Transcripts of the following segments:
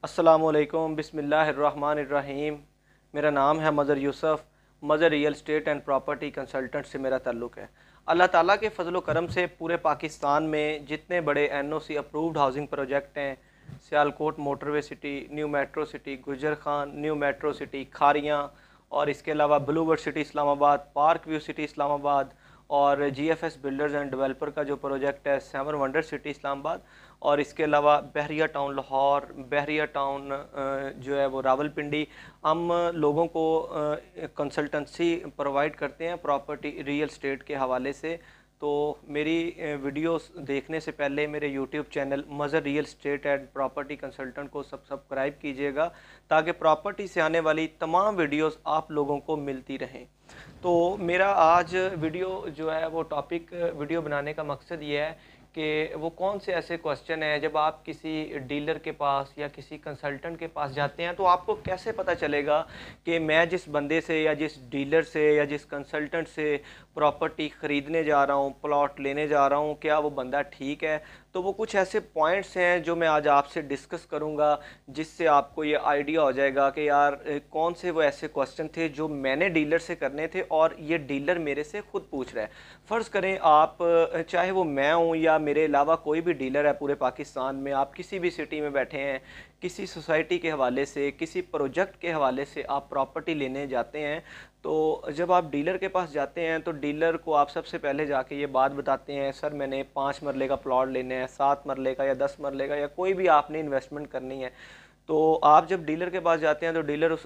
अस्सलामुअलैकुम बिस्मिल्लाहिर्रहमानिर्रहीम। मेरा नाम है Mazhar Yusuf. Mazhar real estate and property consultant से मेरा ताल्लुक़ है। अल्लाह ताला के फ़ज़ल व करम से पूरे पाकिस्तान में जितने बड़े एनओसी अप्रूव्ड हाउसिंग प्रोजेक्ट हैं, Sialkot motorway city, new metro city, Gujar Khan, new metro city, Kharian, और इसके अलावा bluebird city Islamabad, park view city Islamabad, और जीएफएस बिल्डर्स एंड डेवलपर का जो प्रोजेक्ट है सेवन वंडर सिटी इस्लामाबाद, और इसके अलावा बहरिया टाउन लाहौर, बहरिया टाउन जो है वो रावलपिंडी। हम लोगों को कंसल्टेंसी प्रोवाइड करते हैं प्रॉपर्टी रियल स्टेट के हवाले से। तो मेरी वीडियोस देखने से पहले मेरे YouTube channel Mazhar real estate and property consultant को सब्सक्राइब कीजिएगा, ताकि प्रॉपर्टी से आने वाली तमाम वीडियोस आप लोगों को मिलती रहें। तो मेरा आज वीडियो जो है वो टॉपिक वीडियो बनाने का मकसद ये है कि वो कौन से ऐसे क्वेश्चन हैं जब आप किसी डीलर के पास या किसी कंसल्टेंट के पास जाते हैं तो आपको कैसे पता चलेगा कि मैं जिस बंदे से या जिस डीलर से या जिस कंसल्टेंट से प्रॉपर्टी ख़रीदने जा रहा हूँ, प्लॉट लेने जा रहा हूँ, क्या वो बंदा ठीक है। तो वो कुछ ऐसे पॉइंट्स हैं जो मैं आज आपसे डिस्कस करूँगा, जिससे आपको ये आइडिया हो जाएगा कि यार कौन से वो ऐसे क्वेश्चन थे जो मैंने डीलर से करने थे और ये डीलर मेरे से ख़ुद पूछ रहा है। फ़र्ज़ करें आप, चाहे वो मैं हूँ या मेरे अलावा कोई भी डीलर है पूरे पाकिस्तान में, आप किसी भी सिटी में बैठे हैं, किसी सोसाइटी के हवाले से, किसी प्रोजेक्ट के हवाले से आप प्रॉपर्टी लेने जाते हैं, तो जब आप डीलर के पास जाते हैं तो डीलर को आप सबसे पहले जाके ये बात बताते हैं, सर मैंने 5 मरले का प्लॉट लेना है, 7 मरले का या 10 मरले का, या कोई भी आपने इन्वेस्टमेंट करनी है। तो आप जब डीलर के पास जाते हैं तो डीलर उस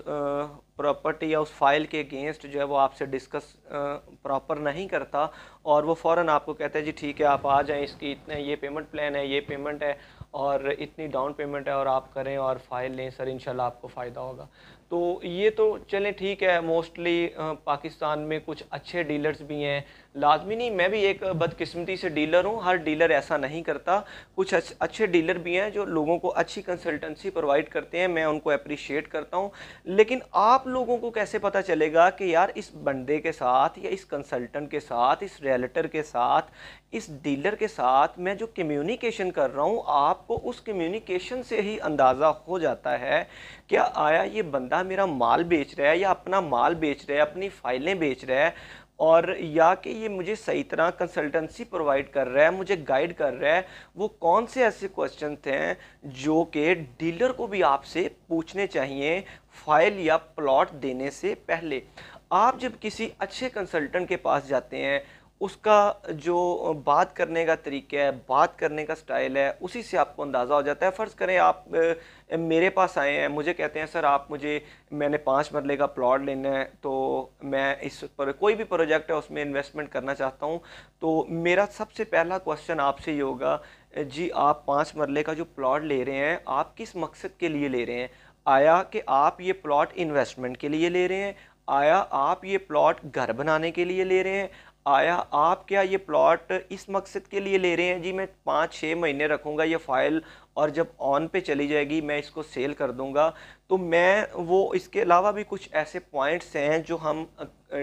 प्रॉपर्टी या उस फाइल के अगेंस्ट जो है वो आपसे डिस्कस प्रॉपर नहीं करता, और वो फ़ौरन आपको कहता है जी ठीक है आप आ जाएं, इसकी इतने ये पेमेंट प्लान है, ये पेमेंट है और इतनी डाउन पेमेंट है, और आप करें और फाइल लें सर, इंशाल्लाह आपको फ़ायदा होगा। तो ये तो चलें ठीक है, मोस्टली पाकिस्तान में कुछ अच्छे डीलर्स भी हैं, लाजमी नहीं मैं भी एक बदकिस्मती से डीलर हूँ, हर डीलर ऐसा नहीं करता। कुछ अच्छे डीलर भी हैं जो लोगों को अच्छी कंसल्टेंसी प्रोवाइड करते हैं, मैं उनको अप्रिशिएट करता हूँ। लेकिन आप लोगों को कैसे पता चलेगा कि यार इस बंदे के साथ या इस कंसल्टेंट के साथ, इस रियल्टर के साथ, इस डीलर के साथ मैं जो कम्युनिकेशन कर रहा हूँ, आपको उस कम्युनिकेशन से ही अंदाज़ा हो जाता है क्या आया ये बंदा मेरा माल बेच रहा है या अपना माल बेच रहा है, अपनी फाइलें बेच रहा है, और या कि ये मुझे सही तरह कंसल्टेंसी प्रोवाइड कर रहा है, मुझे गाइड कर रहा है। वो कौन से ऐसे क्वेश्चन थे जो कि डीलर को भी आपसे पूछने चाहिए फाइल या प्लॉट देने से पहले। आप जब किसी अच्छे कंसल्टेंट के पास जाते हैं, उसका जो बात करने का तरीका है, बात करने का स्टाइल है, उसी से आपको अंदाज़ा हो जाता है। फ़र्ज़ करें आप मेरे पास आए हैं, मुझे कहते हैं सर आप मुझे, मैंने 5 मरले का प्लॉट लेना है, तो मैं इस पर कोई भी प्रोजेक्ट है उसमें इन्वेस्टमेंट करना चाहता हूँ। तो मेरा सबसे पहला क्वेश्चन आपसे ये होगा, जी आप 5 मरले का जो प्लॉट ले रहे हैं, आप किस मकसद के लिए ले रहे हैं? आया कि आप ये प्लॉट इन्वेस्टमेंट के लिए ले रहे हैं? आया आप ये प्लॉट घर बनाने के लिए ले रहे हैं? आया आप क्या ये प्लॉट इस मकसद के लिए ले रहे हैं, जी मैं 5-6 महीने रखूँगा ये फ़ाइल, और जब ऑन पे चली जाएगी मैं इसको सेल कर दूँगा। तो मैं वो इसके अलावा भी कुछ ऐसे पॉइंट्स हैं जो हम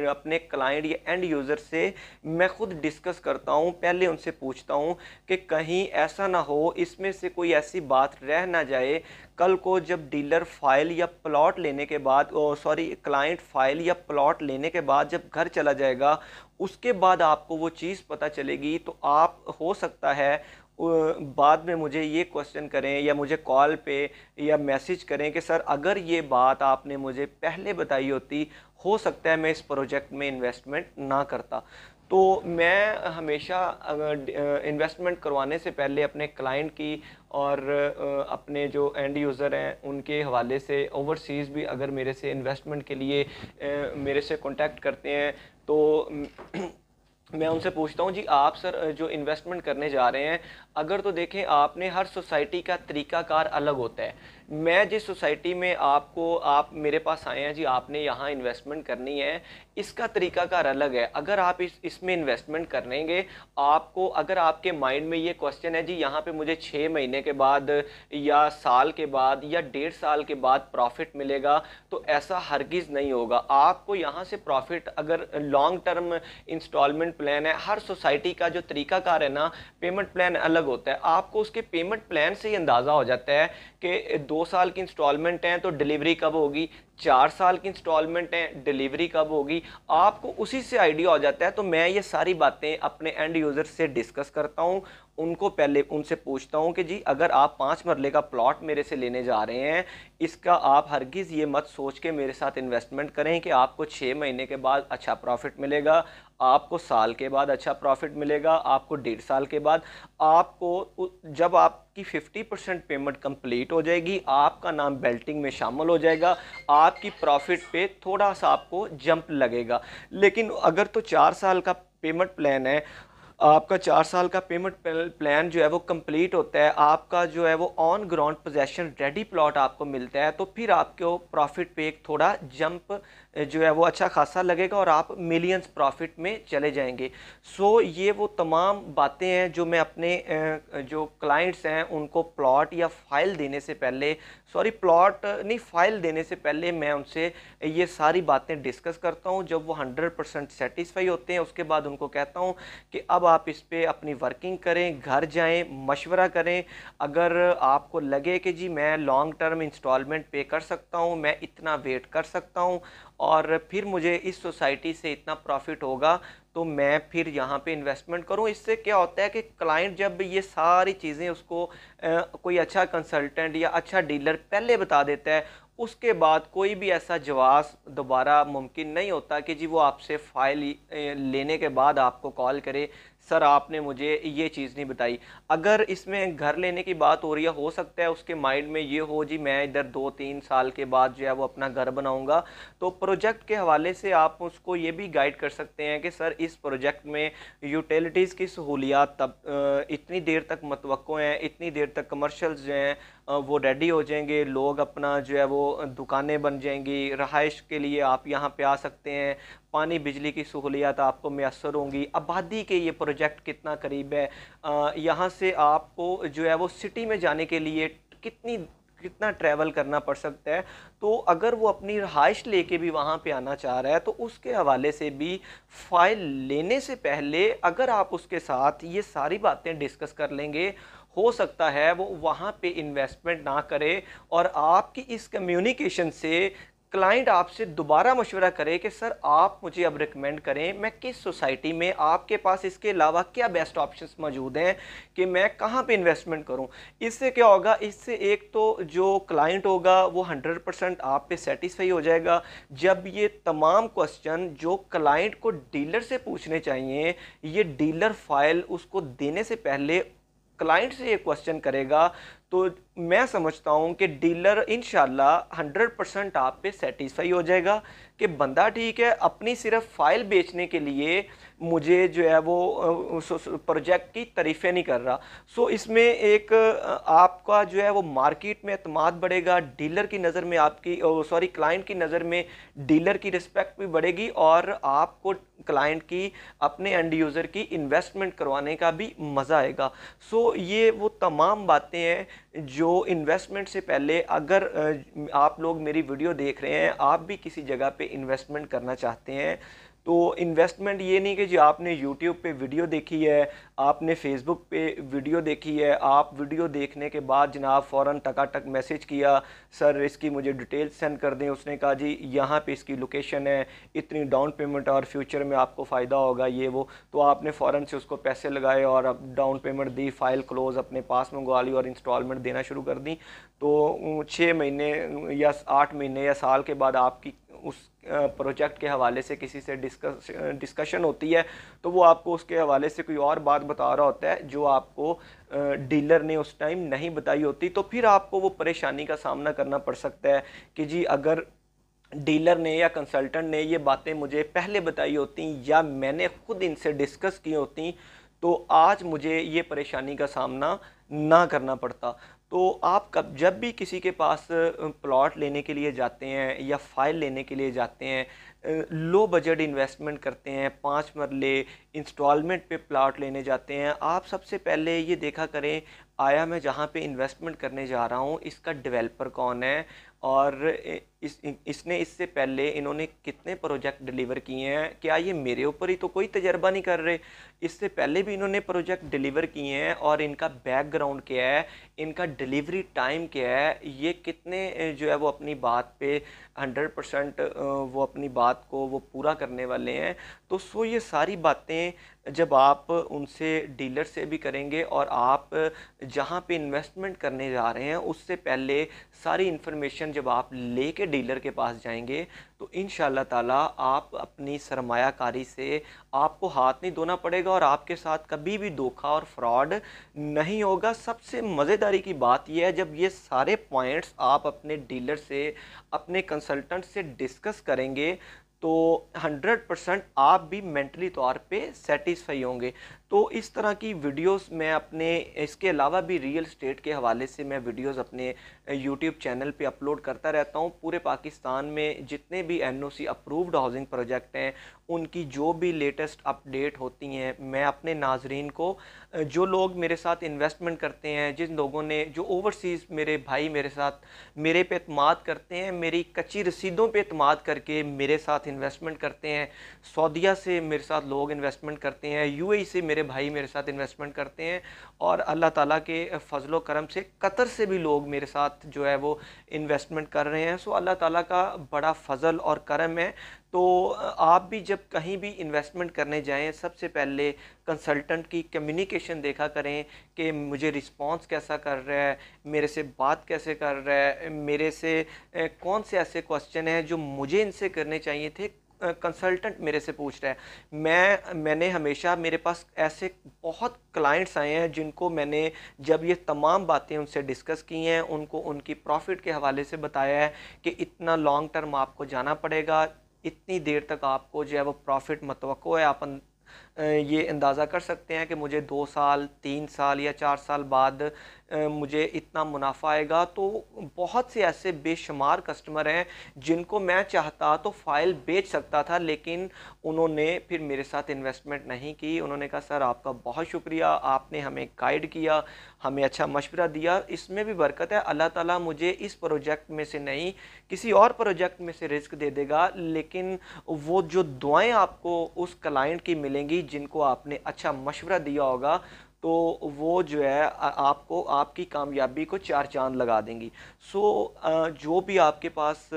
अपने क्लाइंट या एंड यूज़र से मैं ख़ुद डिस्कस करता हूँ, पहले उनसे पूछता हूँ कि कहीं ऐसा ना हो इसमें से कोई ऐसी बात रह ना जाए, कल को जब डीलर फाइल या प्लॉट लेने के बाद, क्लाइंट फाइल या प्लॉट लेने के बाद जब घर चला जाएगा, उसके बाद आपको वो चीज़ पता चलेगी, तो आप हो सकता है बाद में मुझे ये क्वेश्चन करें या मुझे कॉल पे या मैसेज करें कि सर अगर ये बात आपने मुझे पहले बताई होती, हो सकता है मैं इस प्रोजेक्ट में इन्वेस्टमेंट ना करता। तो मैं हमेशा इन्वेस्टमेंट करवाने से पहले अपने क्लाइंट की और अपने जो एंड यूज़र हैं उनके हवाले से, ओवरसीज़ भी अगर मेरे से इन्वेस्टमेंट के लिए मेरे से कांटेक्ट करते हैं, तो मैं उनसे पूछता हूँ जी आप सर जो इन्वेस्टमेंट करने जा रहे हैं, अगर तो देखें आपने हर सोसाइटी का तरीक़ाकार अलग होता है। मैं जिस सोसाइटी में आप मेरे पास आए हैं जी, आपने यहाँ इन्वेस्टमेंट करनी है, इसका तरीक़ाकार अलग है। अगर आप इसमें इन्वेस्टमेंट करेंगे, आपको अगर आपके माइंड में ये क्वेश्चन है जी यहाँ पे मुझे 6 महीने के बाद या साल के बाद या 1.5 साल के बाद प्रॉफिट मिलेगा, तो ऐसा हरगिज़ नहीं होगा। आपको यहाँ से प्रॉफिट, अगर लॉन्ग टर्म इंस्टॉलमेंट प्लान है, हर सोसाइटी का जो तरीक़ाकार है ना, पेमेंट प्लान अलग होता है। आपको उसके पेमेंट प्लान से ही अंदाज़ा हो जाता है कि 2 साल की इंस्टॉलमेंट हैं तो डिलीवरी कब होगी, 4 साल की इंस्टॉलमेंट हैं डिलीवरी कब होगी, आपको उसी से आइडिया हो जाता है। तो मैं ये सारी बातें अपने एंड यूज़र से डिस्कस करता हूँ, उनको पहले उनसे पूछता हूँ कि जी अगर आप 5 मरले का प्लॉट मेरे से लेने जा रहे हैं, इसका आप हरगिज़ ये मत सोच के मेरे साथ इन्वेस्टमेंट करें कि आपको 6 महीने के बाद अच्छा प्रॉफिट मिलेगा, आपको साल के बाद अच्छा प्रॉफिट मिलेगा, आपको 1.5 साल के बाद। आपको जब आपकी 50% पेमेंट कंप्लीट हो जाएगी, आपका नाम बेल्टिंग में शामिल हो जाएगा, आपकी प्रॉफिट पे थोड़ा सा आपको जंप लगेगा। लेकिन अगर तो 4 साल का पेमेंट प्लान है, आपका 4 साल का पेमेंट प्लान जो है वो कंप्लीट होता है, आपका जो है वो on ground possession ready plot आपको मिलता है, तो फिर आपको प्रॉफिट पे एक थोड़ा जंप जो है वो अच्छा खासा लगेगा और आप मिलियंस प्रॉफिट में चले जाएंगे। सो ये वो तमाम बातें हैं जो मैं अपने जो क्लाइंट्स हैं उनको प्लॉट या फाइल देने से पहले, सॉरी प्लॉट नहीं फाइल देने से पहले मैं उनसे ये सारी बातें डिस्कस करता हूँ। जब वो 100% सेटिस्फाई होते हैं उसके बाद उनको कहता हूँ कि अब आप इस पे अपनी वर्किंग करें, घर जाएं, मशवरा करें। अगर आपको लगे कि जी मैं लॉन्ग टर्म इंस्टॉलमेंट पे कर सकता हूँ, मैं इतना वेट कर सकता हूँ और फिर मुझे इस सोसाइटी से इतना प्रॉफिट होगा, तो मैं फिर यहाँ पे इन्वेस्टमेंट करूँ। इससे क्या होता है कि क्लाइंट जब ये सारी चीज़ें उसको कोई अच्छा कंसल्टेंट या अच्छा डीलर पहले बता देता है, उसके बाद कोई भी ऐसा जवाब दोबारा मुमकिन नहीं होता कि जी वो आपसे फ़ाइल लेने के बाद आपको कॉल करे, सर आपने मुझे ये चीज़ नहीं बताई। अगर इसमें घर लेने की बात हो रही है, हो सकता है उसके माइंड में ये हो जी मैं इधर 2-3 साल के बाद जो है वो अपना घर बनाऊंगा, तो प्रोजेक्ट के हवाले से आप उसको ये भी गाइड कर सकते हैं कि सर इस प्रोजेक्ट में यूटिलिटीज़ की सहूलियात तब इतनी देर तक मतवक्को हैं, इतनी देर तक कमर्शल्स जो हैं वो रेडी हो जाएंगे, लोग अपना जो है वो दुकानें बन जाएंगी, रहाइश के लिए आप यहाँ पे आ सकते हैं, पानी बिजली की सहूलियात आपको मैसर होंगी, आबादी के ये प्रोजेक्ट कितना करीब है, यहाँ से आपको जो है वो सिटी में जाने के लिए कितना ट्रैवल करना पड़ सकता है। तो अगर वो अपनी रहाइश लेके भी वहाँ पे आना चाह रहा है तो उसके हवाले से भी फ़ाइल लेने से पहले अगर आप उसके साथ ये सारी बातें डिस्कस कर लेंगे, हो सकता है वो वहाँ पे इन्वेस्टमेंट ना करे और आपकी इस कम्युनिकेशन से क्लाइंट आपसे दोबारा मशवरा करे कि सर आप मुझे अब रिकमेंड करें, मैं किस सोसाइटी में, आपके पास इसके अलावा क्या बेस्ट ऑप्शंस मौजूद हैं कि मैं कहाँ पे इन्वेस्टमेंट करूँ। इससे क्या होगा, इससे एक तो जो क्लाइंट होगा वो 100% आप पे सेटिस्फाई हो जाएगा। जब ये तमाम क्वेश्चन जो क्लाइंट को डीलर से पूछने चाहिए, ये डीलर फाइल उसको देने से पहले क्लाइंट से ये क्वेश्चन करेगा, तो मैं समझता हूँ कि डीलर इंशाल्लाह 100% आप पे सेटिस्फाई हो जाएगा कि बंदा ठीक है, अपनी सिर्फ फाइल बेचने के लिए मुझे जो है वो प्रोजेक्ट की तारीफ़ें नहीं कर रहा। सो इसमें एक आपका जो है वो मार्केट में एतमाद बढ़ेगा, डीलर की नज़र में आपकी सॉरी क्लाइंट की नज़र में डीलर की रिस्पेक्ट भी बढ़ेगी और आपको क्लाइंट की अपने एंड यूज़र की इन्वेस्टमेंट करवाने का भी मज़ा आएगा। सो ये वो तमाम बातें हैं जो इन्वेस्टमेंट से पहले, अगर आप लोग मेरी वीडियो देख रहे हैं, आप भी किसी जगह पे इन्वेस्टमेंट करना चाहते हैं, तो इन्वेस्टमेंट ये नहीं कि जी आपने यूट्यूब पे वीडियो देखी है, आपने फेसबुक पे वीडियो देखी है, आप वीडियो देखने के बाद जनाब फ़ौरन टकाटक मैसेज किया, सर इसकी मुझे डिटेल्स सेंड कर दें। उसने कहा जी यहाँ पे इसकी लोकेशन है, इतनी डाउन पेमेंट और फ्यूचर में आपको फ़ायदा होगा ये वो, तो आपने फ़ौरन से उसको पैसे लगाए और अब डाउन पेमेंट दी, फ़ाइल क्लोज़ अपने पास मंगवा ली और इंस्टॉलमेंट देना शुरू कर दी। तो 6 महीने या 8 महीने या साल के बाद आपकी उस प्रोजेक्ट के हवाले से किसी से डिस्कशन होती है, तो वो आपको उसके हवाले से कोई और बात बता रहा होता है जो आपको डीलर ने उस टाइम नहीं बताई होती, तो फिर आपको वो परेशानी का सामना करना पड़ सकता है कि जी अगर डीलर ने या कंसल्टेंट ने ये बातें मुझे पहले बताई होती या मैंने खुद इनसे डिस्कस की होती, तो आज मुझे ये परेशानी का सामना ना करना पड़ता। तो आप कब जब भी किसी के पास प्लॉट लेने के लिए जाते हैं या फाइल लेने के लिए जाते हैं, लो बजट इन्वेस्टमेंट करते हैं, 5 मरले इंस्टॉलमेंट पे प्लॉट लेने जाते हैं, आप सबसे पहले ये देखा करें आया मैं जहाँ पे इन्वेस्टमेंट करने जा रहा हूँ इसका डेवलपर कौन है और इसने इससे पहले इन्होंने कितने प्रोजेक्ट डिलीवर किए हैं, क्या ये मेरे ऊपर ही तो कोई तजर्बा नहीं कर रहे, इससे पहले भी इन्होंने प्रोजेक्ट डिलीवर किए हैं और इनका बैकग्राउंड क्या है, इनका डिलीवरी टाइम क्या है, ये कितने जो है वो अपनी बात पे 100% वो अपनी बात को वो पूरा करने वाले हैं। तो ये सारी बातें जब आप उनसे डीलर से भी करेंगे और आप जहाँ पे इन्वेस्टमेंट करने जा रहे हैं उससे पहले सारी इन्फॉर्मेशन जब आप लेके डीलर के पास जाएंगे तो इंशाल्लाह ताला आप अपनी सरमायाकारी से आपको हाथ नहीं धोना पड़ेगा और आपके साथ कभी भी धोखा और फ्रॉड नहीं होगा। सबसे मज़ेदारी की बात यह है जब ये सारे पॉइंट्स आप अपने डीलर से, अपने कंसल्टेंट से डिस्कस करेंगे तो 100% आप भी मेंटली तौर पे सेटिस्फाई होंगे। तो इस तरह की वीडियोस मैं अपने, इसके अलावा भी रियल स्टेट के हवाले से मैं वीडियोस अपने यूट्यूब चैनल पे अपलोड करता रहता हूँ। पूरे पाकिस्तान में जितने भी एनओसी अप्रूव्ड हाउसिंग प्रोजेक्ट हैं उनकी जो भी लेटेस्ट अपडेट होती हैं मैं अपने नाजरीन को, जो लोग मेरे साथ इन्वेस्टमेंट करते हैं, जिन लोगों ने, जो ओवरसीज़ मेरे भाई मेरे साथ मेरे पे एतमाद करते हैं, मेरी कच्ची रसीदों पे एतमाद करके मेरे साथ इन्वेस्टमेंट करते हैं, सऊदीया से मेरे साथ लोग इन्वेस्टमेंट करते हैं, यूएई से मेरे भाई मेरे साथ इन्वेस्टमेंट करते हैं और अल्लाह ताला के फजलो करम से कतर से भी लोग मेरे साथ जो है वो इन्वेस्टमेंट कर रहे हैं। सो अल्लाह ताला का बड़ा फजल और करम है। तो आप भी जब कहीं भी इन्वेस्टमेंट करने जाएं सबसे पहले कंसल्टेंट की कम्युनिकेशन देखा करें कि मुझे रिस्पांस कैसा कर रहा है, मेरे से बात कैसे कर रहा है, मेरे से कौन से ऐसे क्वेश्चन हैं जो मुझे इनसे करने चाहिए थे कंसल्टेंट मेरे से पूछ रहा है। मैंने हमेशा, मेरे पास ऐसे बहुत क्लाइंट्स आए हैं जिनको मैंने जब ये तमाम बातें उनसे डिस्कस की हैं, उनको उनकी प्रॉफिट के हवाले से बताया है कि इतना लॉन्ग टर्म आपको जाना पड़ेगा, इतनी देर तक आपको जो है वो प्रॉफिट मतवक्को है। आप ये अंदाज़ा कर सकते हैं कि मुझे 2 साल 3 साल या 4 साल बाद मुझे इतना मुनाफा आएगा। तो बहुत से ऐसे बेशुमार कस्टमर हैं जिनको मैं चाहता तो फ़ाइल बेच सकता था, लेकिन उन्होंने फिर मेरे साथ इन्वेस्टमेंट नहीं की। उन्होंने कहा सर आपका बहुत शुक्रिया, आपने हमें गाइड किया, हमें अच्छा मशवरा दिया, इसमें भी बरकत है। अल्लाह ताला मुझे इस प्रोजेक्ट में से नहीं किसी और प्रोजेक्ट में से रिस्क दे देगा, लेकिन वो जो दुआएं आपको उस क्लाइंट की मिलेंगी जिनको आपने अच्छा मशवरा दिया होगा तो वो जो है आपको आपकी कामयाबी को 4 चांद लगा देंगी। जो भी आपके पास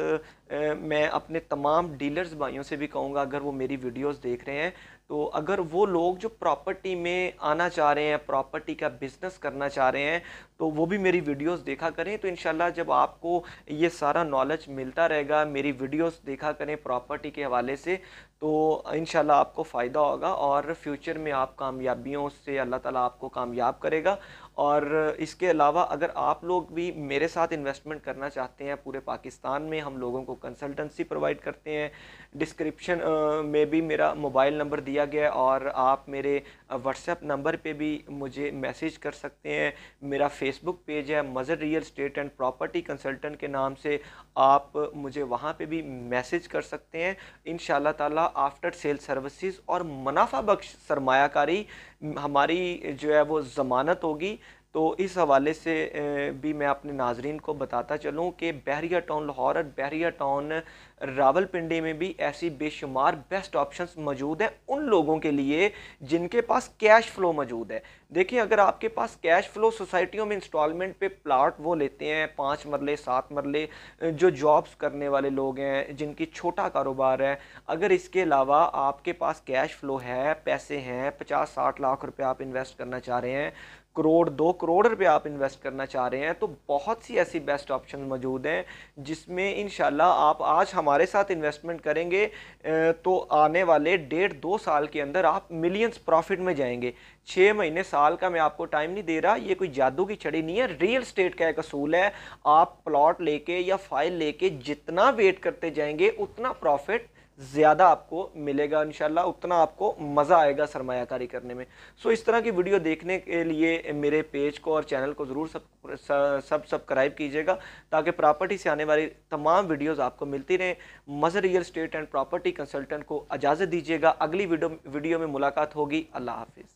मैं अपने तमाम डीलर्स भाइयों से भी कहूँगा, अगर वो मेरी वीडियोस देख रहे हैं तो अगर वो लोग जो प्रॉपर्टी में आना चाह रहे हैं, प्रॉपर्टी का बिज़नेस करना चाह रहे हैं, तो वो भी मेरी वीडियोस देखा करें। तो इंशाल्लाह जब आपको ये सारा नॉलेज मिलता रहेगा, मेरी वीडियोस देखा करें प्रॉपर्टी के हवाले से, तो इंशाल्लाह आपको फ़ायदा होगा और फ्यूचर में आप कामयाबियों से अल्लाह ताला आपको कामयाब करेगा। और इसके अलावा अगर आप लोग भी मेरे साथ इन्वेस्टमेंट करना चाहते हैं, पूरे पाकिस्तान में हम लोगों को कंसल्टेंसी प्रोवाइड करते हैं। डिस्क्रिप्शन में भी मेरा मोबाइल नंबर दिया गया है और आप मेरे व्हाट्सएप नंबर पे भी मुझे मैसेज कर सकते हैं। मेरा फेसबुक पेज है Mazhar real estate and property consultant के नाम से, आप मुझे वहाँ पे भी मैसेज कर सकते हैं। इंशाल्लाह ताला आफ्टर सेल सर्विसेज और मुनाफा बख्श सरमायाकारी हमारी जो है वो ज़मानत होगी। तो इस हवाले से भी मैं अपने नाजरीन को बताता चलूँ कि बहरिया टाउन लाहौर और बहरिया टाउन रावलपिंडी में भी ऐसी बेशुमार बेस्ट ऑप्शंस मौजूद हैं उन लोगों के लिए जिनके पास कैश फ़्लो मौजूद है। देखिए, अगर आपके पास कैश फ़्लो, सोसाइटियों में इंस्टॉलमेंट पे प्लाट वो लेते हैं 5 मरले 7 मरले, जो जॉब्स करने वाले लोग हैं, जिनकी छोटा कारोबार है, अगर इसके अलावा आपके पास कैश फ़्लो है, पैसे हैं, 50-60 लाख रुपए आप इन्वेस्ट करना चाह रहे हैं, करोड़ 2 करोड़ रुपए आप इन्वेस्ट करना चाह रहे हैं, तो बहुत सी ऐसी बेस्ट ऑप्शन मौजूद हैं जिसमें इंशाल्लाह आप आज हमारे साथ इन्वेस्टमेंट करेंगे तो आने वाले 1.5-2 साल के अंदर आप मिलियंस प्रॉफिट में जाएंगे। 6 महीने साल का मैं आपको टाइम नहीं दे रहा, ये कोई जादू की छड़ी नहीं है, रियल स्टेट का एक असूल है। आप प्लॉट लेके या फाइल लेके जितना वेट करते जाएंगे उतना प्रॉफिट ज़्यादा आपको मिलेगा इंशाल्लाह, उतना आपको मज़ा आएगा सरमायाकारी करने में। इस तरह की वीडियो देखने के लिए मेरे पेज को और चैनल को ज़रूर सब्सक्राइब कीजिएगा ताकि प्रॉपर्टी से आने वाली तमाम वीडियोस आपको मिलती रहें। Mazhar real estate and property consultant को इजाज़त दीजिएगा, अगली वीडियो में मुलाकात होगी। अल्लाह हाफिज़।